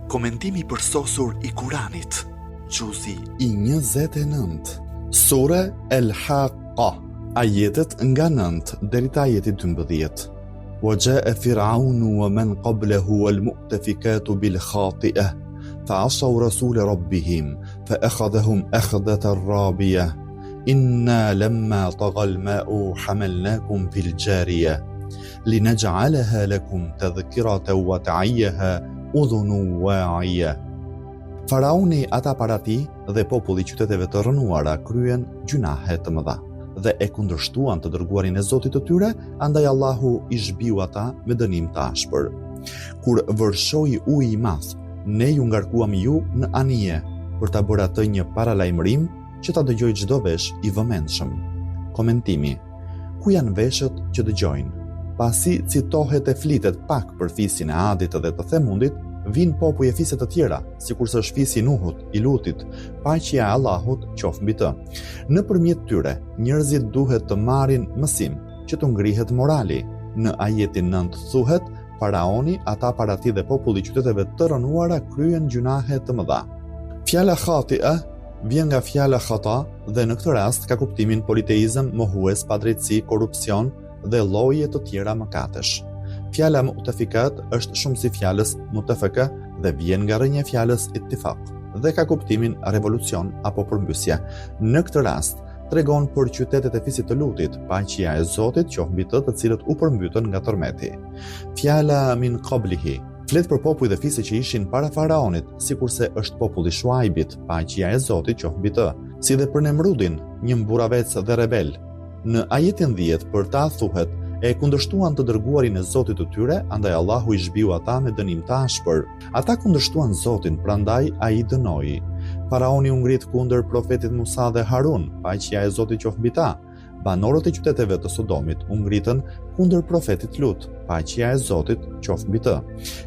Komentimi i përsosur i Kuranit, Gjuzi i 29. Sura El-Haqqa, ajetet nga 9 deri te ajeti 12. وجاء فرعون ومن قبله والمؤتفكات بالخاطئة فعصوا رسول ربهم فأخذهم أخذة رابية إنا لما طغى الماء حملناكم في الجارية لنجعلها لكم تذكرة وتعيها أذن واعية. Faraoni ata para tij dhe populli i qyteteve të rënuara kryen gjunahe të mëdha dhe e kundërshtuan të dërguarin e Zotit të tyre, andaj Allahu i zhbiu ata me dënim të ashpër. Kur vërshoi uji i madh, ne ju ngarkuam ju në anije për ta bërë atë një paralajmërim që ta dëgjojë çdo vesh i vëmendshëm. Komentimi: ku janë veshët që dëgjojnë? Pasi citohet e flitet pak për fisin e Adit dhe të Themundit, vinë popuj e fiset të tjera, sikurse është fisi i Nuhut, i Lutit, paqja e Allahut qoftë mbi të. Nëpërmjet tyre, njerëzit duhet të marrin mësim që të ngrihet morali. Në ajetin 9 thuhet, Faraoni, ata para tij dhe populli i qyteteve të rënuara kryen gjunahe të mëdha. Fjala khati'a vjen nga fjala khata dhe në këtë rast ka kuptimin politeizëm, mohues, padrejtësi, korrupsion dhe lloje të tjera mëkatesh. Fjala mu'tafikat është shumë si fjalës mutafaka dhe vjen nga rrënja e fjalës ittifaq dhe ka kuptimin revolucion apo përmbysje. Në këtë rast tregon për qytetet e fisit të Lutit, paqja e Zotit qoftë mbi të cilët u përmbytën nga tërmeti. Fjala min qablihi flet për popuj dhe fise që ishin para Faraonit, sikurse është populli Shuaibit, paqja e Zotit qoftë mbi të, si dhe për Nemrudin, një mburavec dhe rebel. Në ajetin 10 për ta thuhet: e kundërshtuan të dërguarin e Zotit të tyre, andaj Allahu i zhbiu ata me dënim të ashpër. Ata kundërshtuan Zotin, prandaj ai dënoi. Faraoni u ngrit kundër profetit Musa dhe Harun, paqja e Zotit qoftë mbi ta. Banorët e qyteteve të Sodomit u ngritën kundër profetit Lut, paqja e Zotit qoftë mbi të.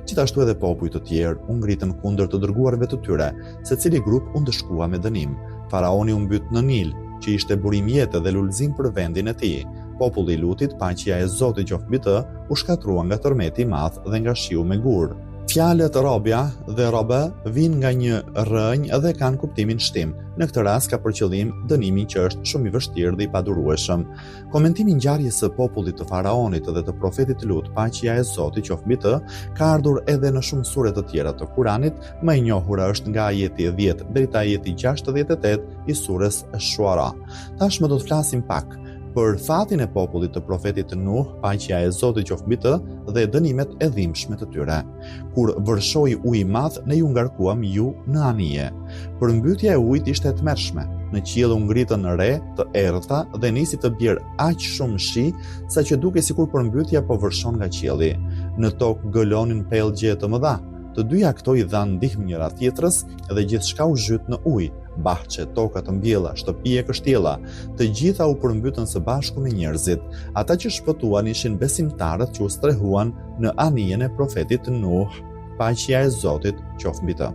Gjithashtu edhe popujt të tjerë u ngritën kundër të dërguarve të tyre, secili grup u ndëshkua me dënim. Faraoni u mbyt në Nil, që ishte burim jete dhe lulëzim për vendin e tij. Populli i Lutit, paqja e Zotit qoftë mbi të, u shkatrua nga tërmeti i madh dhe nga shiu me gur. Fjalët rabja dhe raba vijnë nga një rrënjë dhe kanë kuptimin shtim. Në këtë rast ka për qëllim dënimin që është shumë i vështirë dhe i padurueshëm. Komentimi i ngjarjes së popullit të Faraonit dhe të profetit Lut, paqja e Zotit qoftë mbi të, ka ardhur edhe në shumë sure të tjera të Kuranit. Më e njohura është nga ajeti 10 deri te ajeti 68 i surës Ash-Shuara. Tashmë do të flasim pak për fatin e popullit të profetit Nuh, paqja e Zotit qoftë mbi të, dhe dënimet e dhimbshme të tyre. Kur vërshoi uji i madh, ne ju ngarkuam ju në anije. Përmbytja e ujit ishte e tmerrshme. Në qiell u ngritën re të errëta dhe nisi të bjerë aq shumë shi, saqë dukej sikur përmbytja po vërshon nga qielli. Në tokë gëlonin pellgje të mëdha. Të dyja këto i dhanë ndihmë njëra tjetrës dhe gjithçka u zhyt në ujë. Bahçe, toka të mbjella, shtëpi e kështjella, të gjitha u përmbytën së bashku me njerëzit. Ata që shpëtuan ishin besimtarët që u strehuan në anijen e profetit Nuh, paqja e Zotit qoftë mbi të.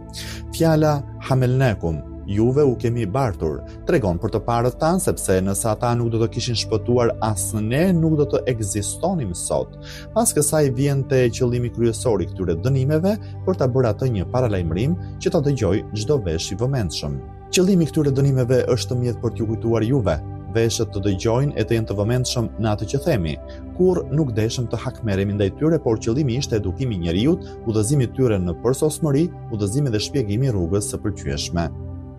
Fjala hamelnakum, juve u kemi bartur, tregon për të parët tanë, sepse nëse ata nuk do të kishin shpëtuar, as ne nuk do të ekzistonim sot. Pas kësaj vjen te qëllimi kryesor i këtyre dënimeve për ta bërë atë një paralajmërim që ta dëgjojë çdo vesh i vëmendshëm. Qëllimi i këtyre dënimeve është mjet për t'ju kujtuar juve, veshët të dëgjojnë e të jenë të vëmendshëm në atë që themi. Kur nuk deshëm të hakmeremi ndaj tyre, por qëllimi ishte edukimi i njerëzit, udhëzimi i tyre në përsosmëri, udhëzimi dhe shpjegimi i rrugës së pëlqyeshme.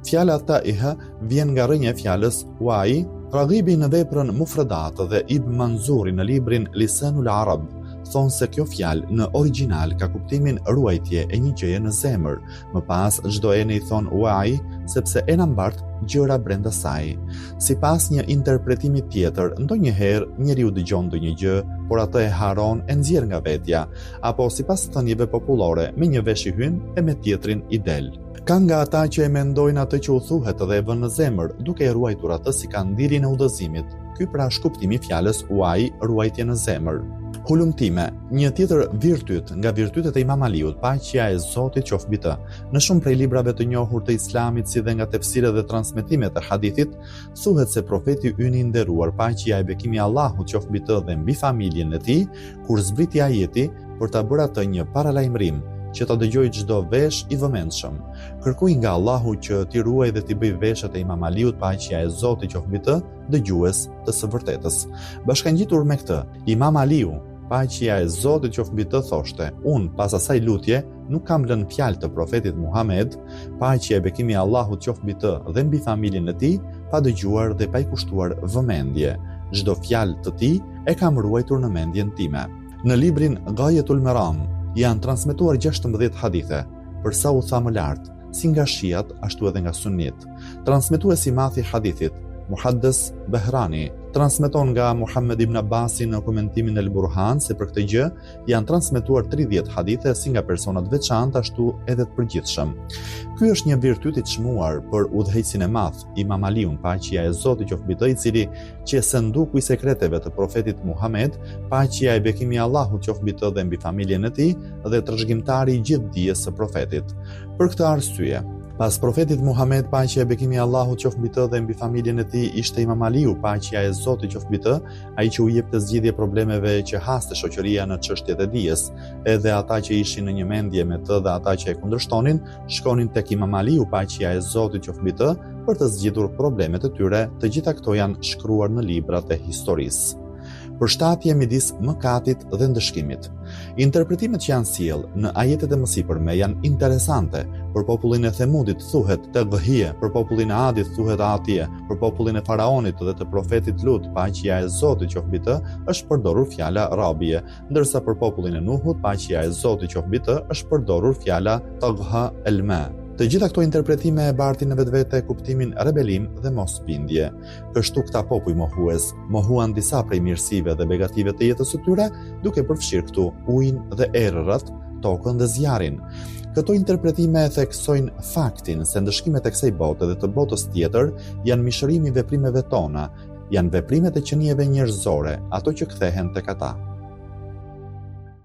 Fjala ta'iha vjen nga rrënja e fjalës wa'i. Raghibi në veprën Mufradat dhe Ibn Manzuri në librin Lisanul Arab thonë se kjo fjalë në origjinal ka kuptimin ruajtje e një gjëje në zemër. Më pas çdo ene i thon wa'i sepse ena mbart gjëra brenda saj. Sipas një interpretimi tjetër, ndonjëherë njeriu dëgjon ndonjë gjë, por atë e haron, e nxjerr nga vetja, apo sipas thënieve popullore, me një vesh i hyn e me tjetrin i del. Ka nga ata që e mendojnë atë që u thuhet dhe e vënë në zemër, duke e ruajtur atë si kandilin e udhëzimit. Ky pra është kuptimi i fjalës wa'i, ruajtje në zemër. Hulumtime, një tjetër virtyt nga virtytet e Imam Aliut, paqja e Zotit qoftë mbi të. Në shumë prej librave të njohur të Islamit, si dhe nga tefsiret dhe transmetimet e hadithit, thuhet se profeti ynë i nderuar, paqja e bekimi i Allahut qoftë mbi të dhe mbi familjen e tij, kur zbriti ajeti për ta bërë atë një paralajmërim, që ta dëgjoj çdo vesh i vëmendshëm. Kërkoj nga Allahu që t'i ruaj dhe t'i bëj veshat e Imam Aliut, paqja e Zotit qoftë mbi të, dëgjues të së vërtetës. Bashkangjitur me këtë, Imam Aliu, paqja e Zotit qoftë mbi të, thoshte: "Unë pas asaj lutje nuk kam lënë fjalë të profetit Muhammed, paqja e bekimi i Allahut qoftë mbi të dhe mbi familjen e tij, pa dëgjuar dhe pa i kushtuar vëmendje. Çdo fjalë të tij e kam ruajtur në mendjen time." Në librin Ghayatul Maram janë transmetuar 16 hadithe, përsa u tha më lart, si nga shiat ashtu edhe nga sunnit. Transmetuesi i madh i hadithit, Muhaddes Behrani, transmeton nga Muhammed ibn Abbasi në komentimin e Al-Burhan se për këtë gjë janë transmetuar 30 hadithe si nga persona të veçantë ashtu edhe të përgjithshëm. Ky është një virtyt i çmuar për udhëheqësin e madh Imam Aliun, paqja e Zotit qoftë mbi të, i cili qese nduku i sekreteve të profetit Muhammed, paqja e bekimi i Allahut qoftë mbi të dhe mbi familjen e tij, dhe trashëgimtari i gjithë dijes së profetit. Për këtë arsye, pas profetit Muhammed, paqja e bekimi i Allahut qoftë mbi të dhe mbi familjen e tij, ishte Imam Aliu, paqja e Zotit qoftë mbi të, ai që u jepte zgjidhje problemeve që haste shoqëria në çështjet e dijes. Edhe ata që ishin në një mendje me të dhe ata që e kundërshtonin, shkonin tek Imam Aliu, paqja e Zotit qoftë mbi të, për të zgjidhur problemet e tyre. Të gjitha këto janë shkruar në librat e historisë. Përshtatje midis mëkatit dhe ndëshkimit. Interpretimet që janë sjell në ajetet e mësipërme janë interesante. Për popullin e Themudit thuhet Tadhhiya, për popullin e Adit thuhet Atije, për popullin e Faraonit dhe të profetit Lut, paqja e Zotit qoftë mbi të, është përdorur fjala Rabie, ndërsa për popullin e Nuhut, paqja e Zotit qoftë mbi të, është përdorur fjala Tagha el-Ma. Të gjitha këto interpretime e bartin në vetvete kuptimin rebelim dhe mosbindje. Kështu këta popuj mohues mohuan disa prej mirësive dhe begative të jetës së tyre, duke përfshirë këtu ujin dhe errët, tokën dhe zjarin. Këto interpretime theksojnë faktin se ndëshkimet e kësaj bote dhe të botës tjetër janë mishërimi i veprimeve tona, janë veprimet e qenieve njerëzore, ato që kthehen tek ata.